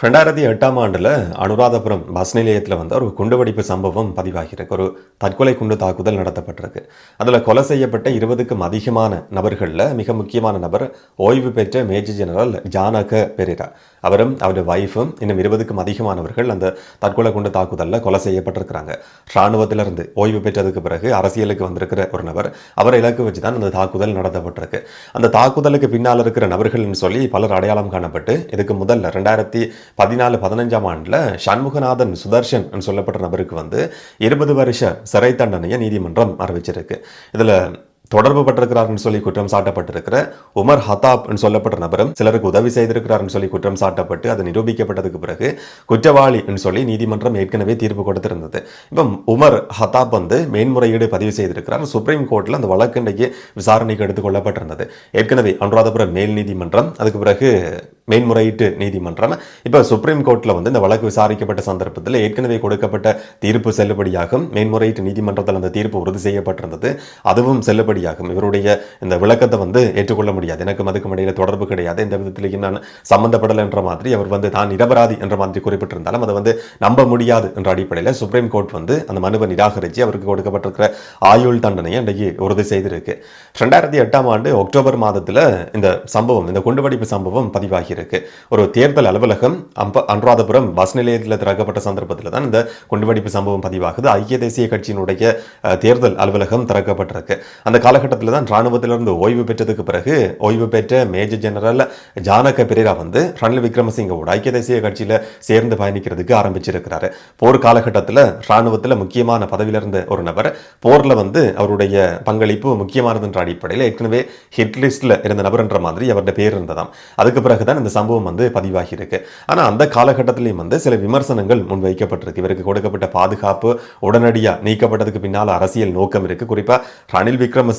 2008ஆம் ஆண்டுல அனுராதபுரம் பஸ் நிலையத்துல வந்து ஒரு குண்டுவெடிப்பு சம்பவம் பதிவாகியிருக்கு. ஒரு தற்கொலை குண்டு தாக்குதல் நடத்தப்பட்டிருக்கு. அதுல கொலை செய்யப்பட்ட 20க்கும் அதிகமான நபர்கள்ல மிக முக்கியமான நபர் ஓய்வு பெற்ற மேஜர் ஜெனரல் ஜானக பெரேரா. அவரும் அவருடைய வைஃபும் இன்னும் 20க்கும் அதிகமானவர்கள் அந்த தற்கொலை குண்டு தாக்குதல்ல கொலை செய்யப்பட்டிருக்கிறாங்க. இராணுவத்திலிருந்து ஓய்வு பெற்றதுக்கு பிறகு அரசியலுக்கு வந்திருக்கிற ஒரு நபர். அவரை இலக்கு வச்சு தான் அந்த தாக்குதல் நடத்தப்பட்டிருக்கு. அந்த தாக்குதலுக்கு பின்னால் இருக்கிற நபர்கள்னு சொல்லி பலர் அடையாளம் காணப்பட்டு இதுக்கு முதல்ல 2014-15ஆம் ஆண்டுல சண்முகநாதன் சுதர்ஷன் சொல்லப்பட்ட நபருக்கு வந்து 20 வருஷ சிறை தண்டனையை நீதிமன்றம் அறிவிச்சிருக்கு. இதுல தொடர்பு பட்டிருக்கிறார்னு சொல்லி குற்றம் சாட்டப்பட்டிருக்கிற உமர் ஹத்தாப் சொல்லப்பட்ட நபரும் சிலருக்கு உதவி செய்திருக்கிறார்னு சொல்லி குற்றம் சாட்டப்பட்டு அது நிரூபிக்கப்பட்டதுக்கு பிறகு குற்றவாளி சொல்லி நீதிமன்றம் ஏற்கனவே தீர்ப்பு கொடுத்திருந்தது. இப்போ உமர் ஹத்தாப் வந்து மேன்முறையீடு பதிவு செய்திருக்கிறார். சுப்ரீம் கோர்ட்ல அந்த வழக்கு இன்றைக்கு விசாரணைக்கு எடுத்துக் கொள்ளப்பட்டிருந்தது. ஏற்கனவே அனுராதபுரம் மேல் நீதிமன்றம், அதுக்கு பிறகு மேன்முறையீட்டு நீதிமன்றம், இப்போ சுப்ரீம் கோர்ட்ல வந்து இந்த வழக்கு விசாரிக்கப்பட்ட சந்தர்ப்பத்தில் ஏற்கனவே கொடுக்கப்பட்ட தீர்ப்பு செல்லுபடியாகும். மேன்முறையீட்டு நீதிமன்றத்தில் அந்த தீர்ப்பு உறுதி செய்யப்பட்டிருந்தது. அதுவும் செல்லுபடியாகும். இவருடைய இந்த விளக்கத்தை வந்து ஏற்றுக்கொள்ள முடியாது, எனக்கும் அதுக்கும் இடையில தொடர்பு கிடையாது, எந்த விதத்திலையும் நான் சம்பந்தப்படலை என்ற மாதிரி அவர் வந்து தான் நிரபராதி என்ற மாதிரி குறிப்பிட்டிருந்தாலும் அதை வந்து நம்ப முடியாது என்ற அடிப்படையில் சுப்ரீம் கோர்ட் வந்து அந்த மனுவை நிராகரித்து அவருக்கு கொடுக்கப்பட்டிருக்கிற ஆயுள் தண்டனையை இன்றைக்கு உறுதி செய்திருக்கு. 2008ஆம் ஆண்டு அக்டோபர் மாதத்தில் இந்த சம்பவம், இந்த குண்டுவெடிப்பு சம்பவம் பதிவாகி இருக்கு. ஒரு தேர்தல் அலுவலகம் அனுராதபுரம் பஸ் நிலையத்தில் திறக்கப்பட்ட சந்தர்ப்பத்தில் தான் இந்த குண்டுவெடிப்பு சம்பவம் பதிவாகுது. ஐக்கிய தேசிய கட்சியினுடைய தேர்தல் அலுவலகம் திறக்கப்பட்டிருக்கு. அந்த காலகட்டத்தில் தான் ராணுவத்திலிருந்து ஓய்வு பெற்றதுக்கு பிறகு ஓய்வு பெற்ற மேஜர் ஜெனரல் ஜானக பெரேரா வந்து ரணில் விக்ரமசிங்கவோட ஐக்கிய தேசிய கட்சியில் சேர்ந்து பயணிக்கிறதுக்கு ஆரம்பிச்சிருக்கிறாரு. போர் காலகட்டத்தில் ராணுவத்தில் முக்கியமான பதவியில் இருந்த ஒரு நபர், போர்ல வந்து அவருடைய பங்களிப்பு முக்கியமானது என்ற அடிப்படையில் ஏற்கனவே ஹிட் லிஸ்ட்ல இருந்த நபர் என்ற மாதிரி அவருடைய பேர் இருந்ததாம். அதுக்கு பிறகுதான் இந்த சம்பவம் வந்து பதிவாகி இருக்கு. ஆனா அந்த காலகட்டத்திலையும் வந்து சில விமர்சனங்கள் முன்வைக்கப்பட்டிருக்கு. இவருக்கு கொடுக்கப்பட்ட பாதுகாப்பு உடனடியாக நீக்கப்பட்டதுக்கு பின்னால் அரசியல் நோக்கம் இருக்கு. குறிப்பா ரணில் விக்ரமசிங்க,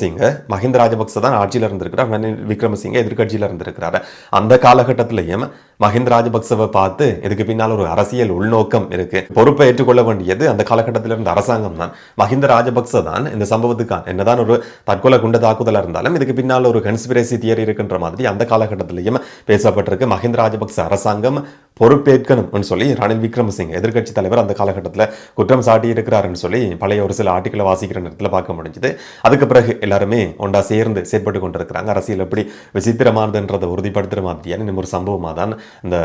மஹிந்த ராஜபக்ச தான் ஆட்சியில் இருந்திருக்கிறார், ரணில் விக்ரமசிங்க எதிர்கட்சியில் இருந்திருக்கிறார். அந்த காலகட்டத்திலையும் மஹிந்த ராஜபக்சவை பார்த்து இதுக்கு பின்னால் ஒரு அரசியல் உள்நோக்கம் இருக்கு, பொறுப்பை ஏற்றுக்கொள்ள வேண்டியது அந்த காலகட்டத்தில் இருந்த அரசாங்கம் தான், மஹிந்த ராஜபக்ச தான் இந்த சம்பவத்துக்கான என்னதான் ஒரு தற்கொலை குண்டு தாக்குதலாக இருந்தாலும் இதுக்கு பின்னால் ஒரு கன்ஸ்பிரசி தியரி இருக்குன்ற மாதிரி அந்த காலகட்டத்திலையும் பேசப்பட்டிருக்கு. மஹிந்த ராஜபக்ச அரசாங்கம் பொறுப்பேற்கணும் சொல்லி ரணில் விக்ரமசிங்க எதிர்கட்சி தலைவர் அந்த காலகட்டத்தில் குற்றம் சாட்டி இருக்கிறாருன்னு சொல்லி பழைய ஒரு சில ஆர்டிகளை வாசிக்கிற நேரத்தில் பார்க்க முடிஞ்சுது. அதுக்கு பிறகு எல்லாருமே ஒன்றா சேர்ந்து செயற்பட்டு கொண்டிருக்கிறாங்க. அரசியல் எப்படி விசித்திரமானதுன்றதை உறுதிப்படுத்துகிற மாதிரியான இன்னும் ஒரு சம்பவமாக தான் இந்த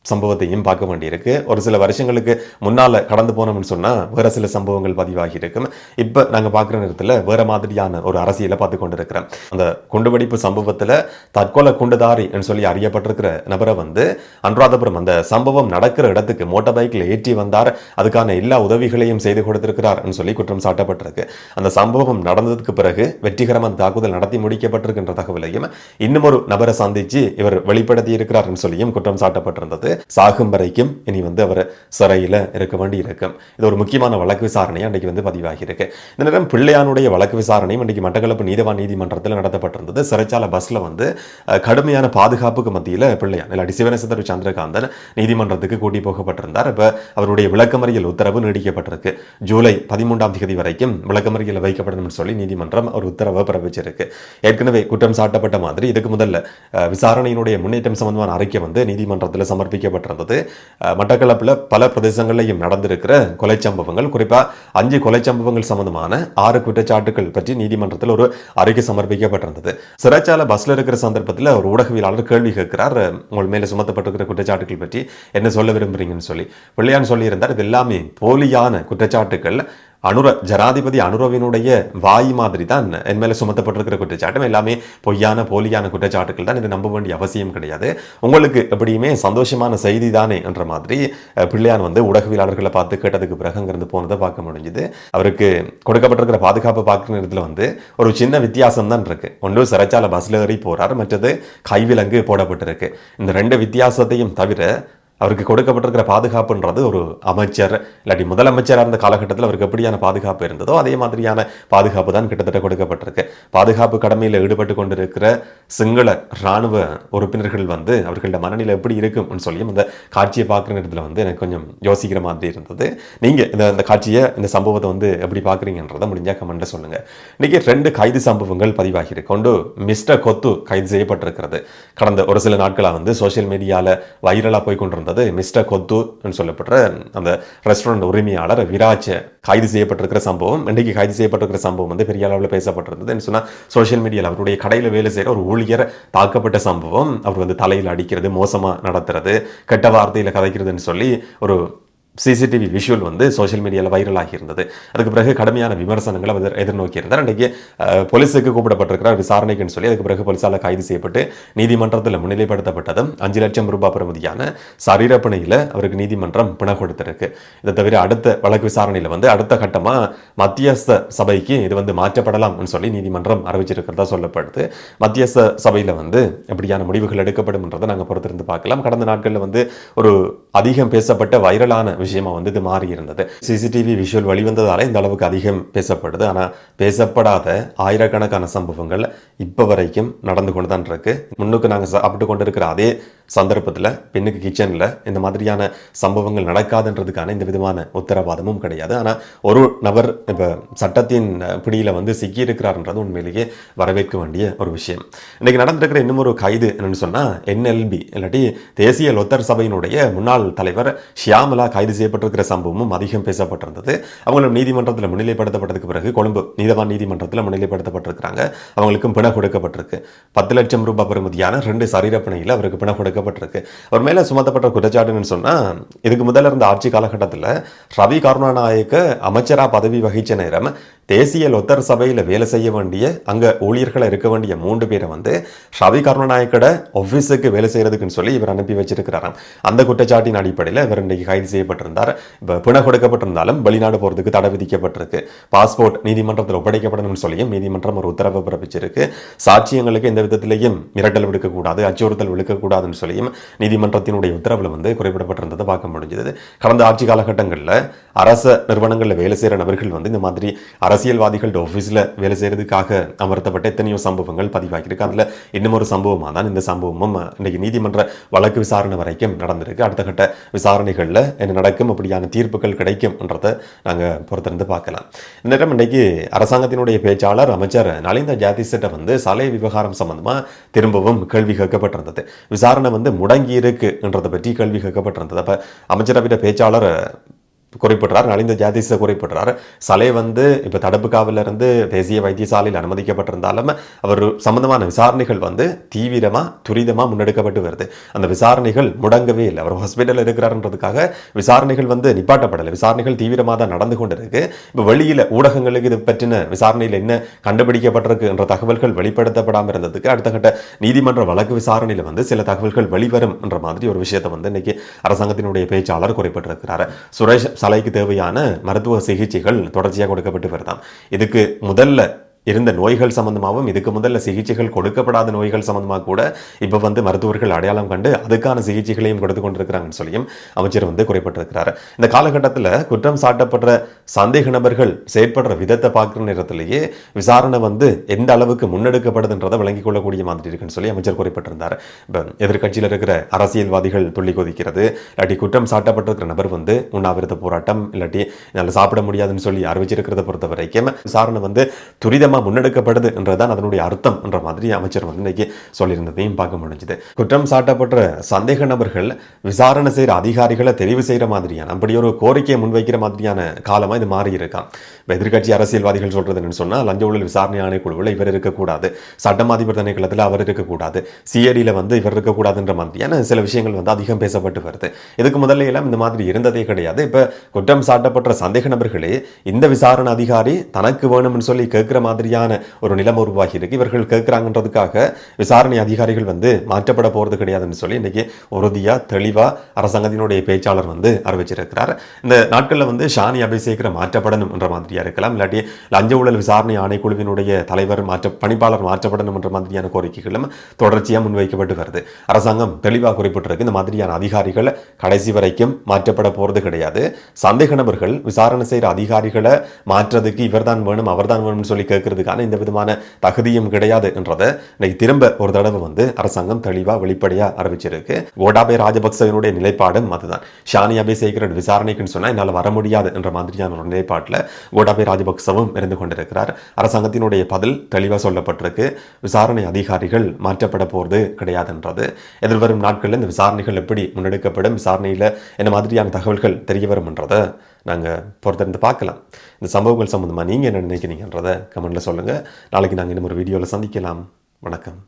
சம்பவத்தையும் பார்க்க வேண்டியிருக்கு. ஒரு சில வருஷங்களுக்கு முன்னால கடந்து போனோம்னு சொன்னா வேற சில சம்பவங்கள் பதிவாகி இருக்கும். இப்ப நாங்க பார்க்குற நேரத்தில் வேற மாதிரியான ஒரு அரசியலை பார்த்து கொண்டிருக்கிறோம். அந்த குண்டுவெடிப்பு சம்பவத்தில் தற்கொலை குண்டுதாரி சொல்லி அறியப்பட்டிருக்கிற நபரை வந்து அனுராதபுரம் அந்த சம்பவம் நடக்கிற இடத்துக்கு மோட்டார் பைக்கில் ஏற்றி வந்தார், அதுக்கான எல்லா உதவிகளையும் செய்து கொடுத்திருக்கிறார் சொல்லி குற்றம் சாட்டப்பட்டிருக்கு. அந்த சம்பவம் நடந்ததுக்கு பிறகு வெற்றிகரமான தாக்குதல் நடத்தி முடிக்கப்பட்டிருக்கின்ற தகவலையும் இன்னும் ஒரு நபரை சந்திச்சு இவர் வெளிப்படுத்தி இருக்கிறார் சொல்லியும் குற்றம் சாட்டப்பட்டிருந்தது. சாகும் வரைக்கும் இனி வந்து அவர் சிறையில் இருக்க வேண்டி இருக்கும். இது ஒரு முக்கியமான வழக்கு விசாரணை அன்றைக்கு வந்து பதிவாகி இருக்கு. இந்த நேரம் பிள்ளையானுடைய வழக்கு விசாரணையும் இன்றைக்கு மட்டக்களப்பு நீதவான் நீதிமன்றத்தில் நடத்தப்பட்டிருந்தது. சிறைச்சாலை பஸ்ல வந்து கடுமையான பாதுகாப்புக்கு மத்தியில் பிள்ளையான் இல்லாட்டி சிவனேசர் சந்திரகாந்தன் நீதிமன்றத்துக்கு கூட்டி போகப்பட்டிருந்தார். இப்ப அவருடைய விளக்கமறியல் உத்தரவு நீடிக்கப்பட்டிருக்கு. ஜூலை 13ஆம் தேதி வரைக்கும் விளக்கமறியல் வைக்கப்படும் சொல்லி நீதிமன்றம் ஒரு உத்தரவை பிறப்பிச்சிருக்கு. ஏற்கனவே குற்றம் சாட்டப்பட்ட மாதிரி இதுக்கு முதல்ல விசாரணையினுடைய முன்னேற்றம் சம்பந்தமான அறிக்கை வந்து நீதிமன்றத்தில் சமர்ப்பிக்கப்பட்டிருந்தது. மட்டக்களப்பில் பல பிரதேசங்களிலும் நடந்திருக்கிற கொலை சம்பவங்கள், குறிப்பா 5 கொலை சம்பவங்கள் சம்பந்தமான 6 குற்றச்சாட்டுகள் பற்றி நீதிமன்றத்தில் ஒரு அறிக்கை சமர்ப்பிக்கப்பட்டிருந்தது. சிறைச்சாலை பஸ்ல இருக்கிற சந்தர்ப்பத்தில் ஒரு ஊடகவியலாளர் கேள்வி கேட்கிறார், உங்கள் மேல சுமத்தப்பட்டிருக்கிற குற்றச்சாட்டுகள் பற்றி என்ன சொல்ல விரும்புறீங்கன்னு சொல்லி. பிள்ளையான் சொல்லி இருந்தார், இது எல்லாமே போலியான குற்றச்சாட்டுகள், ஜனாதிபதி அனுரவினுடைய வாய் மாதிரி தான் என் மேல சுமத்தப்பட்டிருக்கிற குற்றச்சாட்டும் எல்லாமே பொய்யான போலியான குற்றச்சாட்டுகள் தான், இது நம்ப வேண்டிய அவசியம் கிடையாது, உங்களுக்கு எப்படியுமே சந்தோஷமான செய்தி தானே என்ற மாதிரி பிள்ளையான் வந்து ஊடகவியலாளர்களை பார்த்து கேட்டதுக்கு பிறகு அங்கிருந்து போனதை பார்க்க முடிஞ்சுது. அவருக்கு கொடுக்கப்பட்டிருக்கிற பாதுகாப்பு பார்க்குற நேரத்தில் வந்து ஒரு சின்ன வித்தியாசம் தான் இருக்கு. ஒன்று சிறைச்சாலை பஸ்ல ஏறி போறார், மற்றது கைவிலங்கு போடப்பட்டிருக்கு. இந்த 2 வித்தியாசத்தையும் தவிர அவருக்கு கொடுக்கப்பட்டிருக்கிற பாதுகாப்புன்றது ஒரு அமைச்சர் இல்லாட்டி முதலமைச்சராக இருந்த காலகட்டத்தில் அவருக்கு எப்படியான பாதுகாப்பு இருந்ததோ அதே மாதிரியான பாதுகாப்பு தான் கிட்டத்தட்ட கொடுக்கப்பட்டிருக்கு. பாதுகாப்பு கடமையில் ஈடுபட்டு கொண்டிருக்கிற சிங்கள இராணுவ உறுப்பினர்கள் வந்து அவர்களோட மனநிலை எப்படி இருக்கும்னு சொல்லியும் இந்த காட்சியை பார்க்குற நேரத்தில் வந்து எனக்கு கொஞ்சம் யோசிக்கிற மாதிரி இருந்தது. நீங்கள் இந்த காட்சியை, இந்த சம்பவத்தை வந்து எப்படி பார்க்குறீங்கன்றதை முடிஞ்சா கமெண்ட்ல சொல்லுங்க. இன்னைக்கு 2 கைது சம்பவங்கள் பதிவாகியிருக்கு. ஒன்று மிஸ்டர் கொத்து கைது செய்யப்பட்டிருக்கிறது. கடந்த ஒரு சில நாட்களாக வந்து சோசியல் மீடியாவில் வைரலாக போய் கொண்டிருந்த வந்தது. மிஸ்டர் கொத்து சொல்லப்படுற அந்த ரெஸ்டாரண்ட் உரிமையாளர் விராஜ் கைது செய்யப்பட்டிருக்கிற சம்பவம், இன்றைக்கு கைது செய்யப்பட்டிருக்கிற சம்பவம் வந்து பெரிய அளவில் பேசப்பட்டிருந்தது. சொன்னால் சோஷியல் மீடியாவில் அவருடைய கடையில் வேலை செய்கிற ஒரு ஊழியர் தாக்கப்பட்ட சம்பவம், அவர் வந்து தலையில் அடிக்கிறது, மோசமாக நடத்துறது, கெட்ட வார்த்தையில் கதைக்கிறதுன்னு சொல்லி ஒரு சிசிடிவி விஷுவல் வந்து சோஷியல் மீடியாவில் வைரல் ஆகியிருந்தது. அதுக்கு பிறகு கடுமையான விமர்சனங்களை அவர் எதிர்நோக்கி இருந்தார். அன்றைக்கு போலீஸுக்கு கூப்பிடப்பட்டிருக்கிறார் விசாரணைக்குன்னு சொல்லி. அதுக்கு பிறகு போலீஸால் கைது செய்யப்பட்டு நீதிமன்றத்தில் முன்னிலைப்படுத்தப்பட்டதும் 5 லட்சம் ரூபாய் பெறுமதியான சரீரப்பணையில் அவருக்கு நீதிமன்றம் பிணை கொடுத்திருக்கு. இதை தவிர அடுத்த வழக்கு விசாரணையில் வந்து அடுத்த கட்டமாக மத்தியஸ்த சபைக்கு இது வந்து மாற்றப்படலாம்னு சொல்லி நீதிமன்றம் அறிவிச்சிருக்கிறதா சொல்லப்படுது. மத்தியஸ்த சபையில் வந்து எப்படியான முடிவுகள் எடுக்கப்படும் என்றதை நாங்கள் பொறுத்திருந்து பார்க்கலாம். கடந்த நாட்களில் வந்து ஒரு அதிகம் பேசப்பட்ட வைரலான விஷயமா வந்து இது மாறி இருந்தது. சிசிடிவி விஷுவல் வெளிவந்ததால இந்த அளவுக்கு அதிகம் பேசப்படுது. ஆனால் பேசப்படாத ஆயிரக்கணக்கான சம்பவங்கள் இப்போ வரைக்கும் நடந்து கொண்டு தான் இருக்கு. முன்னுக்கு நாங்கள் சாப்பிட்டு கொண்டு இருக்கிற அதே சந்தர்ப்பத்தில் பெண்ணுக்கு கிச்சனில் இந்த மாதிரியான சம்பவங்கள் நடக்காதுன்றதுக்கான இந்த விதமான உத்தரவாதமும் கிடையாது. ஆனால் ஒரு நபர் இப்போ சட்டத்தின் பிடியில் வந்து சிக்கியிருக்கிறார்ன்றது உண்மையிலேயே வரவேற்க வேண்டிய ஒரு விஷயம். இன்னைக்கு நடந்திருக்கிற இன்னும் ஒரு கைது என்னன்னு சொன்னால் NLB இல்லாட்டி தேசிய லொத்தர் சபையினுடைய முன்னாள் தலைவர் ஷியாமலா கைது செய்யப்பட்டிருக்கிற சம்பவமும் அதிகம் பேசப்பட்டிருந்தது. அவங்களும் நீதிமன்றத்தில் முன்னிலைப்படுத்தப்பட்டதுக்கு பிறகு கொழும்பு நீதவான் நீதிமன்றத்தில் முன்னிலைப்படுத்தப்பட்டிருக்கிறாங்க. அவங்களுக்கும் பிணை கொடுக்கப்பட்டிருக்கு. 10 லட்சம் ரூபாய் பெறுமதியான 2 சரீரப்பணையில் அவருக்கு பிணை கொடுக்கப்பட்டிருக்கு. அவர் மேலே சுமத்தப்பட்ட குற்றச்சாட்டுன்னு சொன்னால், இதுக்கு முதல்ல இருந்த ஆட்சி காலகட்டத்தில் ரவி கருணாநாயக்க அமைச்சரா பதவி வகிச்ச நேரம் தேசிய லொத்தர் சபையில் வேலை செய்ய வேண்டிய அங்கே ஊழியர்களை இருக்க வேண்டிய 3 பேரை வந்து ரவி கருணாநாயக்கோட ஆஃபீஸுக்கு வேலை செய்யறதுக்குன்னு சொல்லி இவர் அனுப்பி வச்சிருக்கிறாராம். அந்த குற்றச்சாட்டின் அடிப்படையில் இவர் இன்றைக்கு கைது செய்யப்பட்டிருந்தார். இப்போ பிணை கொடுக்கப்பட்டிருந்தாலும் வெளிநாடு போகிறதுக்கு தடை விதிக்கப்பட்டிருக்கு. பாஸ்போர்ட் நீதிமன்றத்தில் ஒப்படைக்கப்படணும்னு சொல்லியும் நீதிமன்றம் ஒரு உத்தரவு பிறப்பிச்சிருக்கு. சாட்சியங்களுக்கு எந்த விதத்திலையும் மிரட்டல் விடுக்கக்கூடாது, அச்சுறுத்தல் விடுக்கக்கூடாதுன்னு சொல்லியும் நீதிமன்றத்தினுடைய உத்தரவில் வந்து குறிப்பிடப்பட்டிருந்ததை பார்க்க முடிஞ்சது. கடந்த ஆட்சி காலகட்டங்களில் அரச நிறுவனங்களில் வேலை செய்கிற நபர்கள் வந்து இந்த மாதிரி அரசியல்வாதிகள் ஆஃபீஸில் வேலை செய்யறதுக்காக அமர்த்தப்பட்ட எத்தனையோ சம்பவங்கள் பதிவாகியிருக்கு. அதில் இன்னும் ஒரு சம்பவமாக தான் இந்த சம்பவமும் இன்னைக்கு நீதிமன்ற வழக்கு விசாரணை வரைக்கும் நடந்திருக்கு. அடுத்த கட்ட விசாரணைகளில் என்ன நடக்கும், அப்படியான தீர்ப்புகள் கிடைக்கும்ன்றதை நாங்கள் பொறுத்திருந்து பார்க்கலாம். இந்த நேரம் இன்றைக்கு அரசாங்கத்தினுடைய பேச்சாளர் அமைச்சர் நலிந்த ஜாதிசெட்ட வந்து சாலை விவகாரம் சம்பந்தமாக திரும்பவும் கேள்வி கேட்கப்பட்டிருந்தது. விசாரணை வந்து முடங்கி இருக்குன்றதை பற்றி கேள்வி கேட்கப்பட்டிருந்தது. அப்போ அமைச்சரவையில் பேச்சாளர் குறிப்பிடுறார், நலிந்த ஜாதிச குறிப்பிடுறார். சலை வந்து இப்போ தடுப்பு காவலில் இருந்து தேசிய வைத்தியசாலையில் அனுமதிக்கப்பட்டிருந்தாலும் அவர் சம்பந்தமான விசாரணைகள் வந்து தீவிரமாக துரிதமாக முன்னெடுக்கப்பட்டு வருது. அந்த விசாரணைகள் முடங்கவே இல்லை. அவர் ஹாஸ்பிட்டலில் இருக்கிறார்ன்றதுக்காக விசாரணைகள் வந்து நிப்பாட்டப்படலை. விசாரணைகள் தீவிரமாக தான் நடந்து கொண்டு இருக்கு. இப்போ வெளியில் ஊடகங்களுக்கு இது பற்றின விசாரணையில் என்ன கண்டுபிடிக்கப்பட்டிருக்கு என்ற தகவல்கள் வெளிப்படுத்தப்படாமல் இருந்ததுக்கு அடுத்த கட்ட நீதிமன்ற வழக்கு விசாரணையில் வந்து சில தகவல்கள் வெளிவரும் என்ற மாதிரி ஒரு விஷயத்தை வந்து இன்னைக்கு அரசாங்கத்தினுடைய பேச்சாளர் குறிப்பிட்டிருக்கிறார். சுரேஷ் சலைக்கு தேவையான மருத்துவ சிகிச்சைகள் தொடர்ச்சியாக கொடுக்கப்பட்டு வருதாம். இதுக்கு முதல்ல இருந்த நோய்கள் சம்பந்தமாகவும் இதுக்கு முதல்ல சிகிச்சைகள் கொடுக்கப்படாத நோய்கள் சம்பந்தமாக கூட இப்போ வந்து மருத்துவர்கள் அடையாளம் கண்டு அதுக்கான சிகிச்சைகளையும் கொடுத்து கொண்டிருக்கிறாங்கன்னு சொல்லியும் அமைச்சர் வந்து குறிப்பிட்டிருக்கிறார். இந்த காலகட்டத்தில் குற்றம் சாட்டப்படுற சந்தேக நபர்கள் செயற்படுற விதத்தை பார்க்குற நேரத்திலேயே விசாரணை வந்து எந்த அளவுக்கு முன்னெடுக்கப்படுதுன்றதை விளங்கிக் கொள்ளக்கூடிய மாதிரி இருக்குன்னு சொல்லி அமைச்சர் குறிப்பிட்டிருந்தார். இப்போ எதிர்கட்சியில் இருக்கிற அரசியல்வாதிகள் துள்ளி கொதிக்கிறது, இல்லாட்டி குற்றம் சாட்டப்பட்டிருக்கிற நபர் வந்து உண்ணாவிரத போராட்டம் இல்லாட்டி என்னால் சாப்பிட முடியாதுன்னு சொல்லி அறிவிச்சிருக்கிறத பொறுத்த வரைக்கும் விசாரணை வந்து துரிதமாக முன்னெடுக்கப்படுது என்றதான் அதனுடைய அர்த்தம் என்ற மாதிரி அமைச்சர் வந்து இன்னைக்கு சொல்லியிருந்ததையும் பார்க்க முடிஞ்சது. குற்றம் சாட்டப்பட்ட சந்தேக நபர்கள் விசாரணை செய்கிற அதிகாரிகளை தெரிவு செய்கிற மாதிரியான அப்படி ஒரு கோரிக்கையை முன்வைக்கிற மாதிரியான காலமாக இது மாறி இருக்கான். இப்போ எதிர்கட்சி அரசியல்வாதிகள் சொல்றது என்னன்னு சொன்னால், லஞ்ச ஊழல் விசாரணை ஆணைக்குழுவில் இவர் இருக்கக்கூடாது, சட்டமாதிபர் திணைக்களத்தில் அவர் இருக்கக்கூடாது, சிஐடியில் வந்து இவர் இருக்கக்கூடாதுன்ற மாதிரியான சில விஷயங்கள் வந்து அதிகம் பேசப்பட்டு வருது. இதுக்கு முதல்ல எல்லாம் இந்த மாதிரி இருந்ததே கிடையாது. இப்போ குற்றம் சாட்டப்பட்ட சந்தேக நபர்களே இந்த விசாரணை அதிகாரி தனக்கு வேணும்னு சொல்லி கேட்கிற மாதிரி ஒரு நிலைமை உருவாகி இருக்கு. இவர்கள் கேட்கிறாங்கன்றதுக்காக விசாரணை அதிகாரிகள் வந்து மாற்றப்பட போறது கிடையாதுன்னு சொல்லி இன்னைக்கு உறுதியா தெளிவா அரசாங்கத்தினுடைய பேச்சாளர் வந்து அறிவிச்சிருக்கிறார். இந்த நாட்களில் வந்து ஷானி அபிஷேகரை மாற்றப்படணும் என்ற மாதிரியா இருக்கலாம், இல்லாட்டி லஞ்ச ஊழல் விசாரணை ஆணைக்குழுவினுடைய தலைவர் பணிப்பாளர் மாற்றப்படணும் என்ற மாதிரியான கோரிக்கைகளும் தொடர்ச்சியாக முன்வைக்கப்பட்டு வருது. அரசாங்கம் தெளிவாக குறிப்பிட்டிருக்கு, இந்த மாதிரியான அதிகாரிகள் கடைசி வரைக்கும் மாற்றப்பட போறது கிடையாது. சந்தேக நபர்கள் விசாரணை செய்கிற அதிகாரிகளை மாற்றதுக்கு இவர் தான் வேணும் அவர் தான் வேணும்னு சொல்லி கேட்கிற முன்னெடுக்கிறதுக்கான எந்த விதமான தகுதியும் கிடையாது என்றதை இன்னைக்கு திரும்ப ஒரு தடவை வந்து அரசாங்கம் தெளிவாக வெளிப்படையாக அறிவிச்சிருக்கு. கோட்டாபய ராஜபக்சவினுடைய நிலைப்பாடும் அதுதான். ஷானி அபிஷேகர் விசாரணைக்குன்னு சொன்னால் என்னால் வர முடியாது என்ற மாதிரியான ஒரு நிலைப்பாட்டில் கோட்டாபய ராஜபக்சவும் இருந்து கொண்டிருக்கிறார். அரசாங்கத்தினுடைய பதில் தெளிவாக சொல்லப்பட்டிருக்கு. விசாரணை அதிகாரிகள் மாற்றப்பட போகிறது கிடையாதுன்றது. எதிர்வரும் நாட்களில் இந்த விசாரணைகள் எப்படி முன்னெடுக்கப்படும், விசாரணையில் என்ன மாதிரியான தகவல்கள் தெரிய வரும்ன்றதை நாங்கள் பொறுத்திருந்து பார்க்கலாம். இந்த சம்பவங்கள் சம்பந்தமாக நீங்கள் என்ன நினைக்கிறீங்கன்றதை கமெண்ட்டில் சொல்லுங்கள். நாளைக்கு நாங்கள் இன்னும் ஒரு வீடியோவில் சந்திக்கலாம். வணக்கம்.